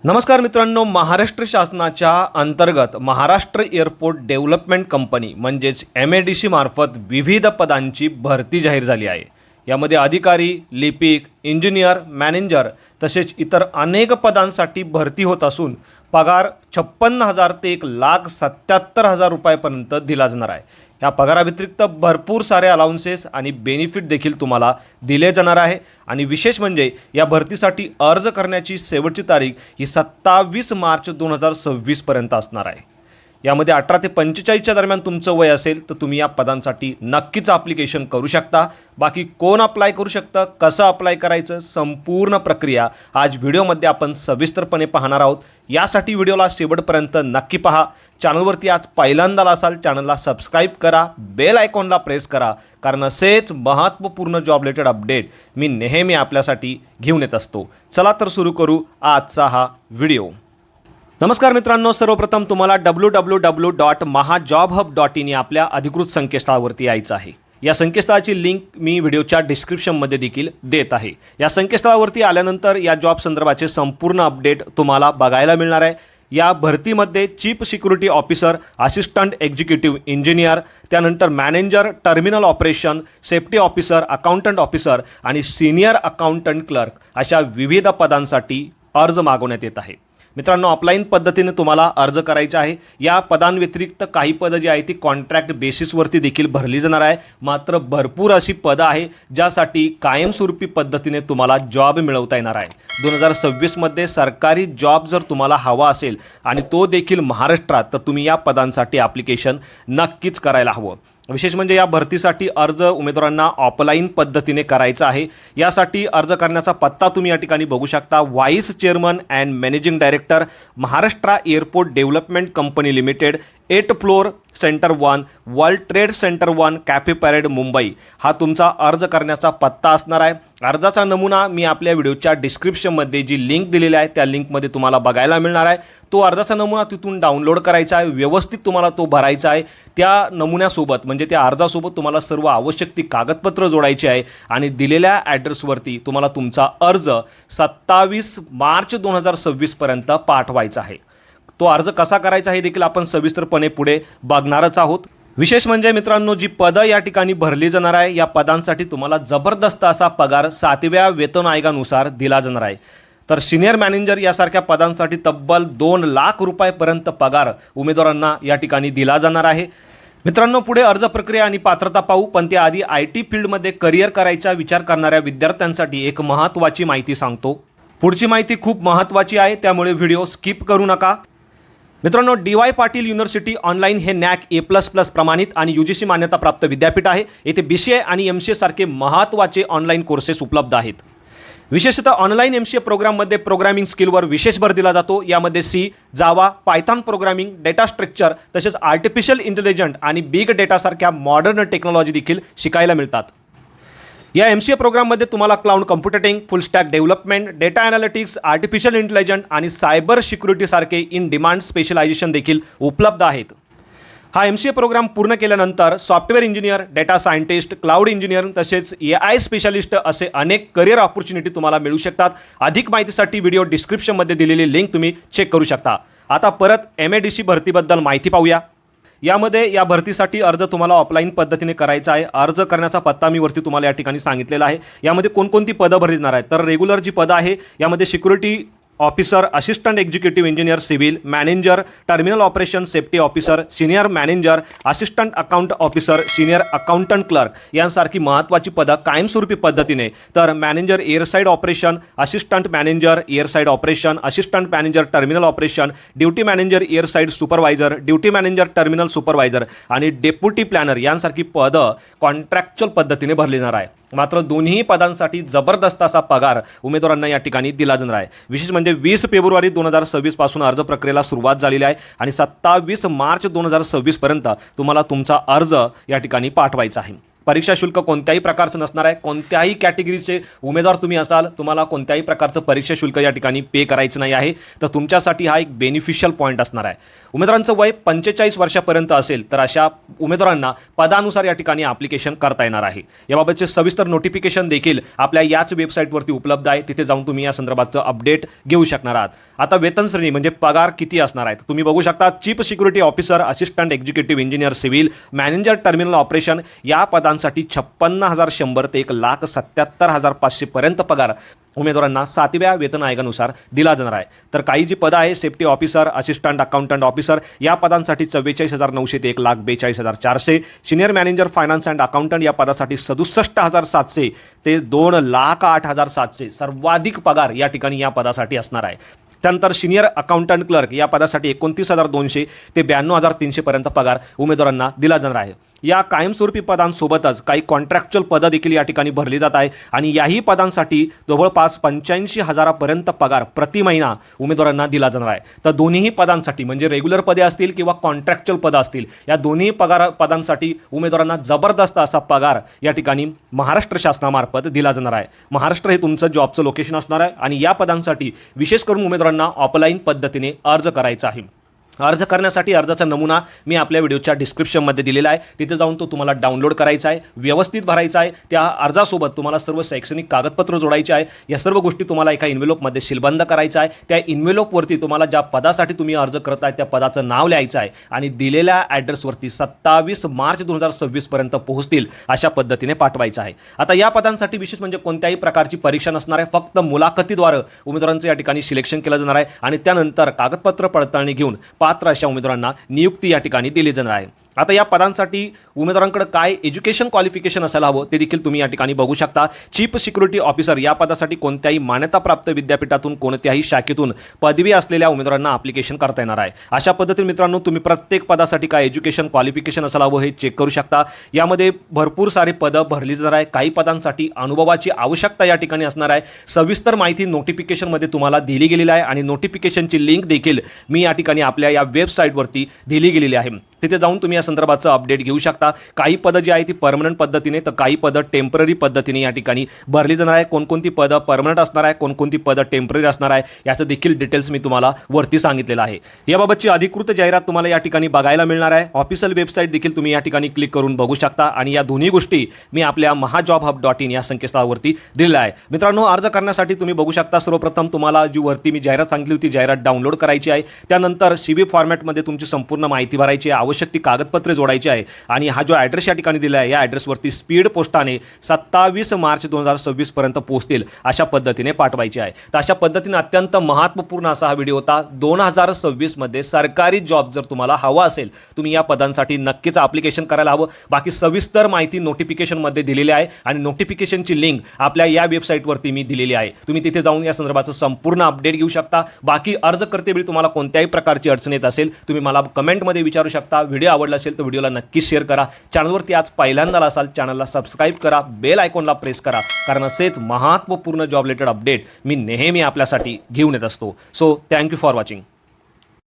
नमस्कार मित्रांनो, महाराष्ट्र शासनाच्या अंतर्गत महाराष्ट्र एअरपोर्ट डेव्हलपमेंट कंपनी म्हणजेच MADC मार्फत विविध पदांची भरती जाहीर झाली आहे। यामध्ये अधिकारी, लिपिक, इंजिनियर, मॅनेजर तसेच इतर अनेक पदांसाठी भरती होत असून पगार 56,000 ते 1,77,000 रुपयापर्यंत दिला जाणार आहे। या पगाराव्यतिरिक्त भरपूर सारे अलाउन्सेस आणि बेनिफिट देखील तुम्हाला दिले जाणार आहे। आणि विशेष म्हणजे या भरतीसाठी अर्ज करण्याची शेवटची तारीख ही 27 मार्च 2026 पर्यंत असणार आहे। यामध्ये 18 ते 45च्या दरम्यान तुमचं वय असेल तर तुम्ही या पदांसाठी नक्कीच ॲप्लिकेशन करू शकता। बाकी कोण अप्लाय करू शकतं, कसं अप्लाय करायचं, संपूर्ण प्रक्रिया आज व्हिडिओमध्ये आपण सविस्तरपणे पाहणार आहोत। यासाठी व्हिडिओला शेवटपर्यंत नक्की पहा। चॅनलवरती आज पहिल्यांदा असाल चॅनलला सबस्क्राईब करा, बेल आयकॉनला प्रेस करा, कारण असेच महत्त्वपूर्ण जॉब रिलेटेड अपडेट मी नेहमी आपल्यासाठी घेऊन येत असतो। चला तर सुरू करू आजचा हा व्हिडिओ। नमस्कार मित्रांनो, सर्वप्रथम तुम्हाला www.mahajobhub.in या आपल्या अधिकृत संकेतस्थळावरती यायचं आहे। या संकेतस्थळाची लिंक मी व्हिडिओच्या डिस्क्रिप्शनमध्ये देखील देत आहे। या संकेतस्थळावरती आल्यानंतर या जॉब संदर्भाचे संपूर्ण अपडेट तुम्हाला बघायला मिळणार आहे। या भरतीमध्ये chief security officer, assistant executive engineer, त्यानंतर manager, terminal operation, safety officer, accountant officer आणि सिनियर अकाउंटंट क्लर्क अशा विविध पदांसाठी अर्ज मागवण्यात येत आहे। मित्रांनो, ऑफलाईन पद्धतीने तुम्हाला अर्ज करायचा आहे। या पदांव्यतिरिक्त काही पदं जी आहे ती कॉन्ट्रॅक्ट बेसिसवरती देखील भरली जाणार आहे। मात्र भरपूर अशी पदं आहे ज्यासाठी कायमस्वरूपी पद्धतीने तुम्हाला जॉब मिळवता येणार आहे। 2026मध्ये सरकारी जॉब जर तुम्हाला हवा असेल आणि तो देखील महाराष्ट्रात, तर तुम्ही या पदांसाठी ॲप्लिकेशन नक्कीच करायला हवं। विशेष म्हणजे या भरतीसाठी अर्ज उमेदवारांना ऑफलाईन पद्धतीने करायचा आहे। यासाठी अर्ज करण्याचा पत्ता तुम्ही या ठिकाणी बघू शकता। Vice chairman and managing director, Maharashtra airport development company limited, 8 floor, centre 1, world trade centre 1, Cuffe Parade, Mumbai हा तुमचा अर्ज करण्याचा पत्ता असणार आहे। अर्जाचा नमुना मी आपल्या व्हिडिओच्या डिस्क्रिप्शनमध्ये जी लिंक दिलेली आहे त्या लिंकमध्ये तुम्हाला बघायला मिळणार आहे। तो अर्जाचा नमुना तिथून डाउनलोड करायचा आहे, व्यवस्थित तुम्हाला तो भरायचा आहे। त्या नमुन्यासोबत म्हणजे त्या अर्जासोबत तुम्हाला सर्व आवश्यक ती कागदपत्र जोडायची आहे आणि दिलेल्या ॲड्रेसवरती तुम्हाला तुमचा अर्ज 27 मार्च 2026 पर्यंत पाठवायचा आहे। तो अर्ज कसा करायचा हे देखील आपण सविस्तरपणे पुढे बघणारच आहोत। विशेष म्हणजे मित्रांनो, जी पदं या ठिकाणी भरली जाणार आहे या पदांसाठी तुम्हाला जबरदस्त असा पगार 7व्या वेतन आयोगानुसार दिला जाणार आहे। तर सिनियर मॅनेजर यासारख्या पदांसाठी तब्बल 2 लाख रुपयापर्यंत पगार उमेदवारांना या ठिकाणी दिला जाणार आहे। मित्रांनो, पुढे अर्ज प्रक्रिया आणि पात्रता पाहू, पण त्याआधी IT फील्डमध्ये करिअर करायचा विचार करणाऱ्या विद्यार्थ्यांसाठी एक महत्त्वाची माहिती सांगतो। पुढची माहिती खूप महत्त्वाची आहे, त्यामुळे व्हिडिओ स्किप करू नका। मित्रांनो, DY पाटील युनिव्हर्सिटी ऑनलाईन हे NAC A++ प्रमाणित आणि UGC मान्यताप्राप्त विद्यापीठ आहे। येथे BCA आणि MCA सारखे महत्त्वाचे ऑनलाईन कोर्सेस उपलब्ध आहेत। विशेषतः ऑनलाईन MCA प्रोग्राममध्ये प्रोग्रामिंग स्किलवर विशेष भर दिला जातो। यामध्ये C, जावा, पायथॉन प्रोग्रामिंग, डेटा स्ट्रक्चर तसेच आर्टिफिशियल इंटेलिजन्स आणि बिग डेटा सारख्या मॉडर्न टेक्नॉलॉजी देखील शिकायला मिळतात। या MCA प्रोग्राममध्ये तुम्हाला क्लाउड कम्प्युटिंग, फुल stack development, data analytics, artificial intelligence आणि सायबर सिक्युरिटी सारखे इन डिमांड स्पेशलायझेशन देखील उपलब्ध आहेत। हा MCA प्रोग्राम पूर्ण केल्यानंतर software engineer, data scientist, cloud engineer तसेच AI स्पेशलिस्ट असे अनेक करिअर ऑपॉर्च्युनिटी तुम्हाला मिळू शकतात। अधिक माहितीसाठी व्हिडिओ डिस्क्रिप्शनमध्ये दिलेली लिंक तुम्ही चेक करू शकता। आता परत MADC भरतीबद्दल माहिती पाहूया। यामध्ये या भरतीसाठी अर्ज तुम्हाला ऑफलाईन पद्धतीने करायचा आहे। अर्ज करण्याचा पत्ता मी वरती तुम्हाला या ठिकाणी सांगितलेला आहे। यामध्ये कोणकोणती पदं भरली जाणार आहेत, तर रेग्युलर जी पदं आहे यामध्ये security officer, assistant executive engineer civil, manager, terminal operation, safety officer, senior manager, assistant account officer, senior accountant clerk यांसारखी महत्त्वाची पदं कायमस्वरूपी पद्धतीने, तर manager airside operation, assistant manager airside operation, assistant manager terminal operation, duty manager airside supervisor, duty manager terminal supervisor आणि deputy planner यांसारखी पदं contractual पद्धतीने भरली जाणार आहे। मात्र दोन्ही पदांसाठी जबरदस्त असा पगार उमेदवारांना या ठिकाणी दिला जाणार आहे। विशेष म्हणजे 20 फेब्रुवारी 2026 पासून अर्ज प्रक्रियेला सुरुवात झालेली आहे आणि 27 मार्च 2026 पर्यंत तुम्हाला तुमचा अर्ज या ठिकाणी पाठवायचा आहे। परीक्षा शुल्क कोणत्याही प्रकारचं नसणार आहे। कोणत्याही कॅटेगरीचे उमेदवार तुम्ही असाल, तुम्हाला कोणत्याही प्रकारचं परीक्षा शुल्क या ठिकाणी पे करायचं नाही आहे। तर तुमच्यासाठी हा एक बेनिफिशियल पॉईंट असणार आहे। उमेदवारांचं वय 45 वर्षापर्यंत असेल तर अशा उमेदवारांना पदानुसार या ठिकाणी ॲप्लिकेशन करता येणार आहे। याबाबतचे सविस्तर नोटिफिकेशन देखील आपल्या याच वेबसाईटवरती उपलब्ध आहे। तिथे जाऊन तुम्ही या संदर्भाचं अपडेट घेऊ शकणार आहात। आता वेतन श्रेणी म्हणजे पगार किती असणार आहे तुम्ही बघू शकता. Chief security officer, assistant executive engineer civil, manager terminal operation या पदांसाठी 56,100 ते 1,77,500 पर्यंत पगार उमेदवारांना 7व्या वेतन आयोगानुसार दिला जाणार आहे. तर काही जी पदं आहे safety officer, assistant accountant officer या पदांसाठी 44,900 ते 1,42,400, senior manager finance and accountant या पदासाठी 67,700 ते 2,08,700 सर्वाधिक पगार या ठिकाणी या पदासाठी असणार आहे. त्यानंतर सिनियर अकाउंटंट क्लर्क या पदासाठी 29,200 ते 92,300 पर्यंत पगार उमेदवारांना दिला जाणार आहे. या कायमस्वरूपी पदांसोबतच काही कॉन्ट्रॅक्च्युअल पदं देखील या ठिकाणी भरली जात आहे आणि याही पदांसाठी जवळपास 85,000 पर्यंत पगार प्रति महिना उमेदवारांना दिला जाणार आहे. तर दोन्ही पदांसाठी म्हणजे रेग्युलर पदे असतील किंवा कॉन्ट्रॅक्च्युअल पदं असतील या दोन्ही पदांसाठी उमेदवारांना जबरदस्त असा पगार या ठिकाणी महाराष्ट्र शासनामार्फत दिला जाणार आहे. महाराष्ट्र हे तुमचं जॉबचं लोकेशन असणार आहे आणि या पदांसाठी विशेष करून उमेदवारांना ऑफलाईन पद्धतीने अर्ज करायचा आहे. अर्ज करण्यासाठी अर्जाचा नमुना मी आपल्या व्हिडिओच्या डिस्क्रिप्शनमध्ये दिलेला आहे. तिथे जाऊन तो तुम्हाला डाउनलोड करायचा आहे, व्यवस्थित भरायचा आहे. त्या अर्जासोबत तुम्हाला सर्व शैक्षणिक कागदपत्र जोडायचे आहे. या सर्व गोष्टी तुम्हाला एका इन्व्हेलॉपमध्ये सीलबंद करायचा आहे. त्या इन्व्हेलॉपवरती तुम्हाला ज्या पदासाठी तुम्ही अर्ज करताय त्या पदाचं नाव लिहायचं आहे आणि दिलेल्या ॲड्रेसवरती 27 मार्च 2026 पर्यंत पोहोचतील अशा पद्धतीने पाठवायचं आहे. आता या पदांसाठी विशेष म्हणजे कोणत्याही प्रकारची परीक्षा नसणार आहे. फक्त मुलाखतीद्वारे उमेदवारांचं या ठिकाणी सिलेक्शन केलं जाणार आहे आणि त्यानंतर कागदपत्र पडताळणी घेऊन पात्र अशा उमेदवारांना नियुक्ती या ठिकाणी दिली जाणार आहे. आता या पदांसाठी उमेदवारांकडे काय एज्युकेशन क्वालिफिकेशन असायला हवं ते देखील तुम्ही या ठिकाणी बघू शकता. चीफ सिक्युरिटी ऑफिसर या पदासाठी कोणत्याही मान्यताप्राप्त विद्यापीठातून कोणत्याही शाखेतून पदवी असलेल्या उमेदवारांना ॲप्लिकेशन करता येणार आहे. अशा पद्धतीने मित्रांनो तुम्ही प्रत्येक पदासाठी काय एज्युकेशन क्वालिफिकेशन असायला हवं हे चेक करू शकता. यामध्ये भरपूर सारे पदं भरली जाणार आहे. काही पदांसाठी अनुभवाची आवश्यकता या ठिकाणी असणार आहे. सविस्तर माहिती नोटिफिकेशनमध्ये तुम्हाला दिली गेलेली आहे आणि नोटिफिकेशनची लिंक देखील मी या ठिकाणी आपल्या या वेबसाईटवरती दिली गेलेली आहे. तिथे जाऊन तुम्ही या संदर्भाचं अपडेट घेऊ शकता. काही पदं जी आहे ती परमनंट पद्धतीने तर काही पदं टेम्पररी पद्धतीने या ठिकाणी भरली जाणार आहे. कोणकोणती पदं परमनंट असणार आहे, कोणकोणती पदं टेम्पररी असणार आहे याचं देखील डिटेल्स मी तुम्हाला वरती सांगितलेलं आहे. याबाबतची अधिकृत जाहिरात तुम्हाला या ठिकाणी बघायला मिळणार आहे. ऑफिशियल वेबसाईट देखील तुम्ही या ठिकाणी क्लिक करून बघू शकता आणि या दोन्ही गोष्टी मी आपल्या mahajobhub.in या संकेतस्थळावरती दिलेल्या आहे. मित्रांनो अर्ज करण्यासाठी तुम्ही बघू शकता सर्वप्रथम तुम्हाला जी वरती मी जाहिरात सांगितली होती जाहिरात डाउनलोड करायची आहे. त्यानंतर CV फॉर्मॅटमध्ये तुमची संपूर्ण माहिती भरायची आहे, आवश्यक ती कागदपत्रे जोडायची आहे आणि हा जो ॲड्रेस या ठिकाणी दिला आहे या ॲड्रेसवरती स्पीड पोस्टाने 27 मार्च 2026 पर्यंत पोहोचतील अशा पद्धतीने पाठवायची आहे. तर अशा पद्धतीने अत्यंत महत्त्वपूर्ण असा हा व्हिडिओ होता. 2026 मध्ये सरकारी जॉब जर तुम्हाला हवा असेल तुम्ही या पदांसाठी नक्कीच ॲप्लिकेशन करायला हवं. बाकी सविस्तर माहिती नोटिफिकेशनमध्ये दिलेली आहे आणि नोटिफिकेशनची लिंक आपल्या या वेबसाईटवरती मी दिलेली आहे. तुम्ही तिथे जाऊन या संदर्भाचं संपूर्ण अपडेट घेऊ शकता. बाकी अर्ज करतेवेळी तुम्हाला कोणत्याही प्रकारची अडचण येत असेल तुम्ही मला कमेंटमध्ये विचारू शकता. व्हिडिओ आवडला असेल तर व्हिडिओला नक्की शेअर करा. चॅनलवरती आज पहिल्यांदा असाल चॅनलला सबस्क्राईब करा, बेल आयकॉनला प्रेस करा कारण असेच महत्त्वपूर्ण जॉब रिलेटेड अपडेट मी नेहमी आपल्यासाठी घेऊन येत असतो. So thank you for watching.